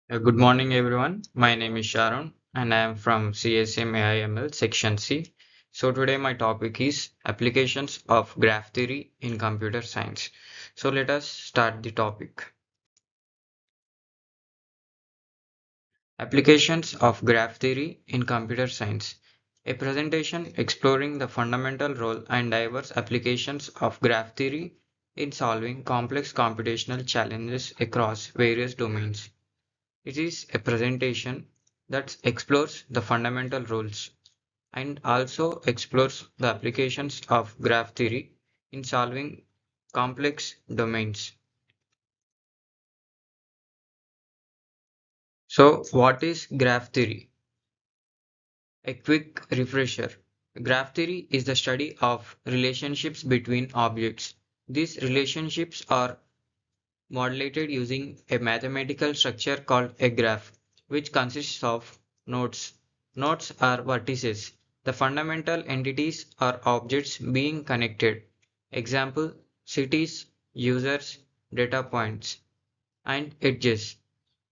Good morning, everyone. My name is Sharon, and I am from CSM AIML Section C. So, today my topic is applications of graph theory in computer science. So, let us start the topic. Applications of graph theory in computer science. A presentation exploring the fundamental role and diverse applications of graph theory in solving complex computational challenges across various domains. It is a presentation that explores the fundamental rules and also explores the applications of graph theory in solving complex domains. So, what is graph theory? A quick refresher. Graph theory is the study of relationships between objects. These relationships are modulated using a mathematical structure called a graph, which consists of nodes. Nodes are vertices, the fundamental entities or objects being connected. Example, cities, users, data points, and edges.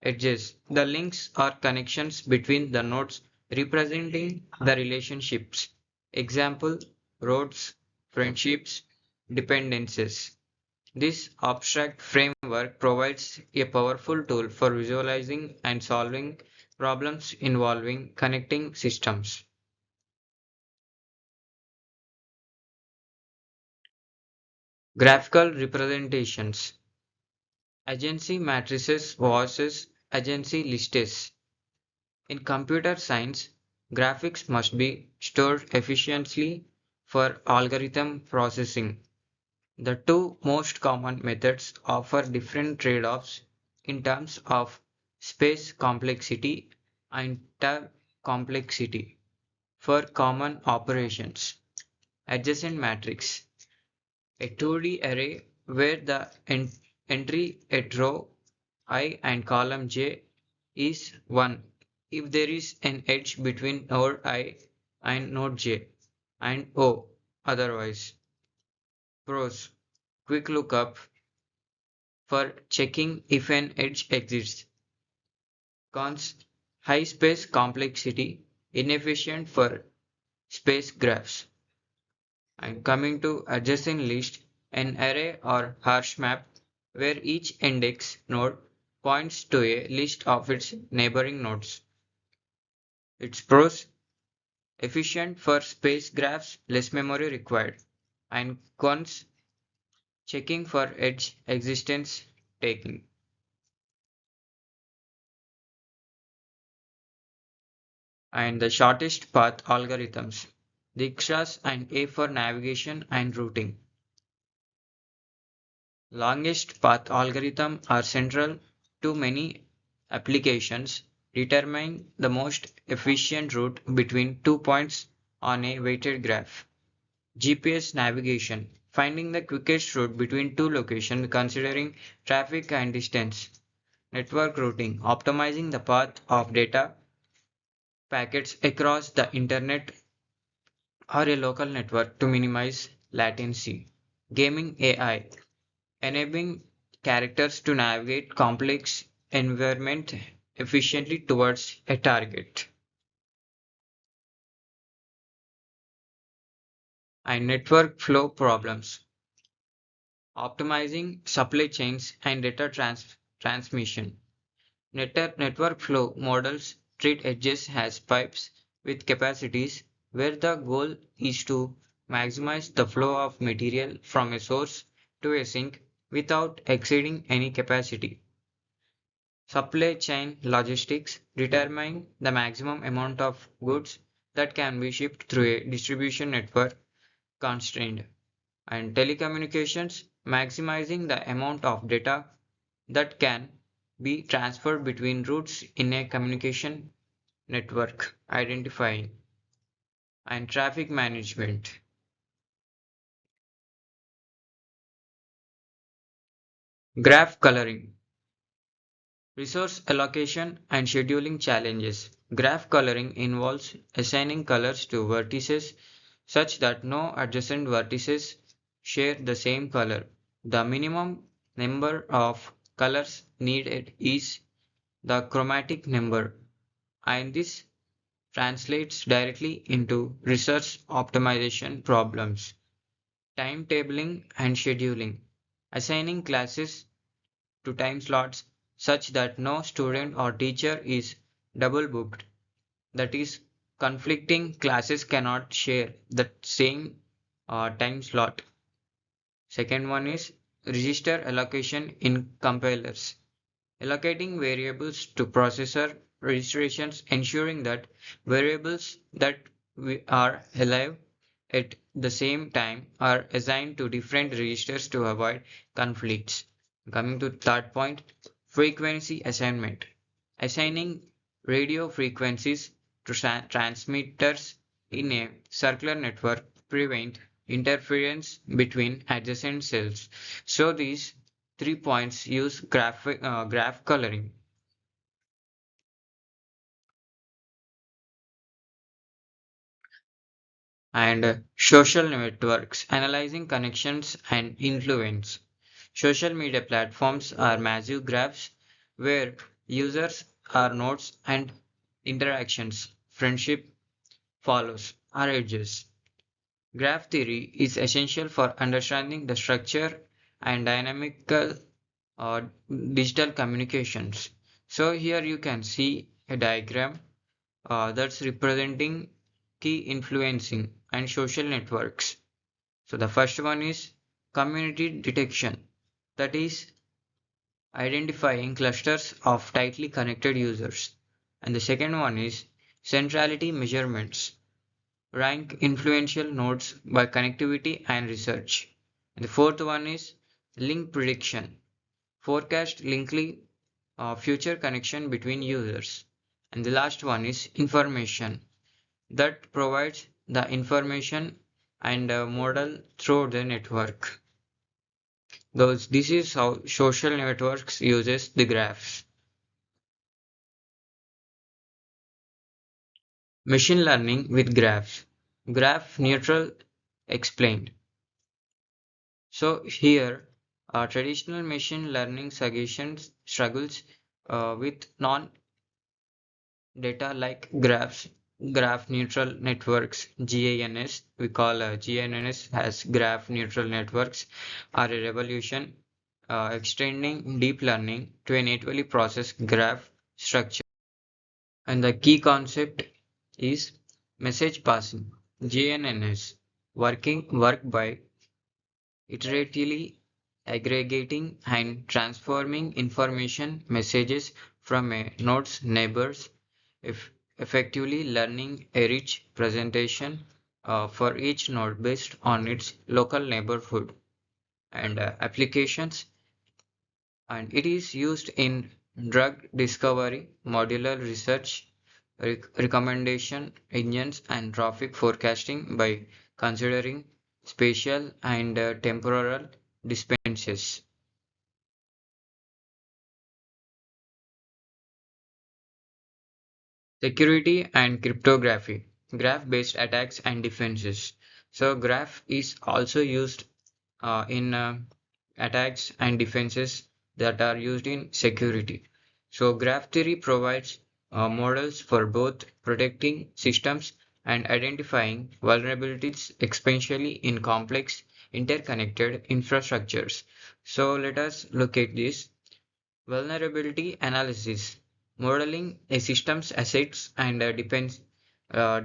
Edges, the links or connections between the nodes representing the relationships. Example, roads, friendships, dependencies. This abstract framework provides a powerful tool for visualizing and solving problems involving connecting systems. Graphical representations. Agency matrices versus agency lists. In computer science, graphics must be stored efficiently for algorithm processing. The two most common methods offer different trade-offs in terms of space complexity and time complexity. For common operations, adjacent matrix, a 2D array where the entry at row I and column j is 1 if there is an edge between node I and node j and O otherwise. Pros, quick lookup for checking if an edge exists. Cons, high space complexity, inefficient for space graphs. And coming to adjacent list, an array or hash map where each index node points to a list of its neighboring nodes. Its pros, efficient for space graphs, less memory required. And cons, checking for edge existence taking. And the shortest path algorithms, Diksha's and A for navigation and routing. Longest path algorithms are central to many applications, determining the most efficient route between 2 points on a weighted graph. GPS navigation, finding the quickest route between two locations considering traffic and distance. Network routing, optimizing the path of data packets across the internet or a local network to minimize latency. Gaming AI, enabling characters to navigate complex environment efficiently towards a target. And network flow problems, optimizing supply chains and data transmission. Network flow models treat edges as pipes with capacities where the goal is to maximize the flow of material from a source to a sink without exceeding any capacity. Supply chain logistics determine the maximum amount of goods that can be shipped through a distribution network constrained. And telecommunications maximizing the amount of data that can be transferred between routes in a communication network, identifying. And traffic management, graph coloring, resource allocation and scheduling challenges. Graph coloring involves assigning colors to vertices such that no adjacent vertices share the same color. The minimum number of colors needed is the chromatic number, and this translates directly into research optimization problems, timetabling and scheduling, assigning classes to time slots such that no student or teacher is double booked. That is, conflicting classes cannot share the same time slot. Second one is register allocation in compilers, allocating variables to processor registrations, ensuring that variables that we are alive at the same time are assigned to different registers to avoid conflicts. Coming to third point, frequency assignment. Assigning radio frequencies to transmitters in a circular network prevent interference between adjacent cells. So these 3 points use graph coloring. And social networks, analyzing connections and influence. Social media platforms are massive graphs where users are nodes and interactions, friendship follows, are edges. Graph theory is essential for understanding the structure and dynamical uh, digital communications. So here you can see a diagram that's representing key influencing and social networks. So the first one is community detection, that is identifying clusters of tightly connected users. And the second one is centrality measurements, rank influential nodes by connectivity and research. And the fourth one is link prediction, forecast linkly future connection between users. And the last one is information, that provides the information and a model through the network. This is how social networks uses the graphs. Machine learning with graphs. Graph neutral explained. So here, traditional machine learning suggestions struggles with non-data like graphs, graph neutral networks, GANs. We call GNNs as graph neutral networks are a revolution, extending deep learning to a natively processed graph structure. And the key concept is message passing. GNNs work by iteratively aggregating and transforming information messages from a node's neighbors, if effectively learning a rich presentation for each node based on its local neighborhood and applications. And it is used in drug discovery, modular research, recommendation engines, and traffic forecasting by considering spatial and temporal distances. Security and cryptography, graph-based attacks and defenses. So graph is also used in attacks and defenses that are used in security. So graph theory provides models for both protecting systems and identifying vulnerabilities, especially in complex interconnected infrastructures. So let us look at this. Vulnerability analysis, modeling a system's assets and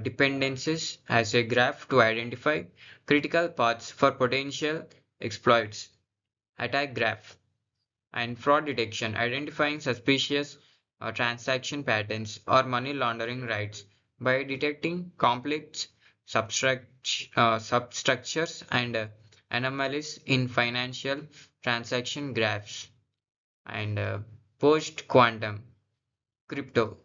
dependencies as a graph to identify critical paths for potential exploits. Attack graph and fraud detection, identifying suspicious transaction patterns or money laundering rights by detecting complex substructures and anomalies in financial transaction graphs. And post quantum crypto,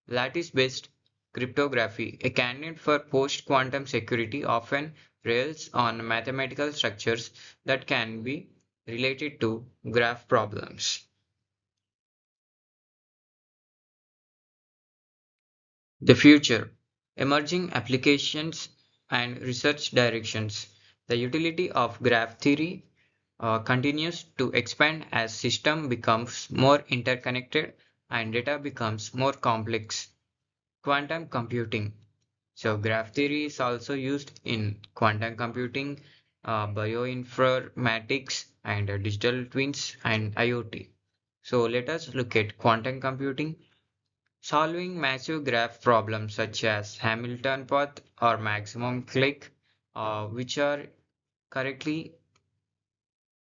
lattice based cryptography, a candidate for post quantum security, often relies on mathematical structures that can be related to graph problems. The future, emerging applications and research directions. The utility of graph theory continues to expand as system becomes more interconnected and data becomes more complex. Quantum computing. So graph theory is also used in quantum computing, bioinformatics, and digital twins and IoT. So let us look at quantum computing. Solving massive graph problems such as Hamilton path or maximum click, which are correctly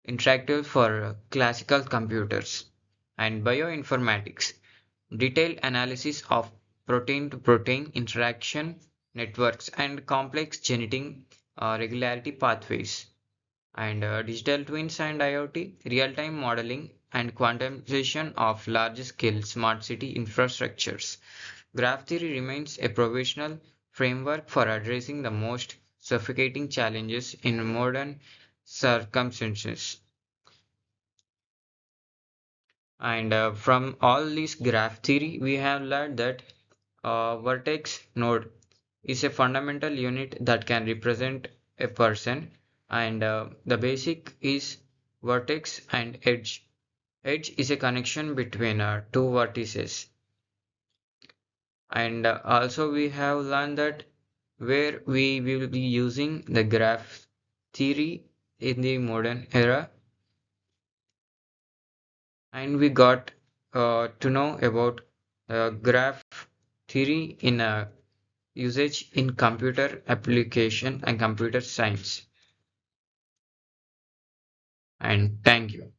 interactive for classical computers. And bioinformatics, detailed analysis of protein to protein interaction networks and complex genetic regularity pathways. And digital twins and IoT, real-time modeling and quantization of large-scale smart city infrastructures. Graph theory remains a provisional framework for addressing the most suffocating challenges in modern circumstances. And from all this graph theory, we have learned that a vertex node is a fundamental unit that can represent a person, and the basic is vertex and edge. Edge is a connection between two vertices. And also we have learned that where we will be using the graph theory in the modern era, and we got to know about graph theory in usage in computer application and computer science. And thank you.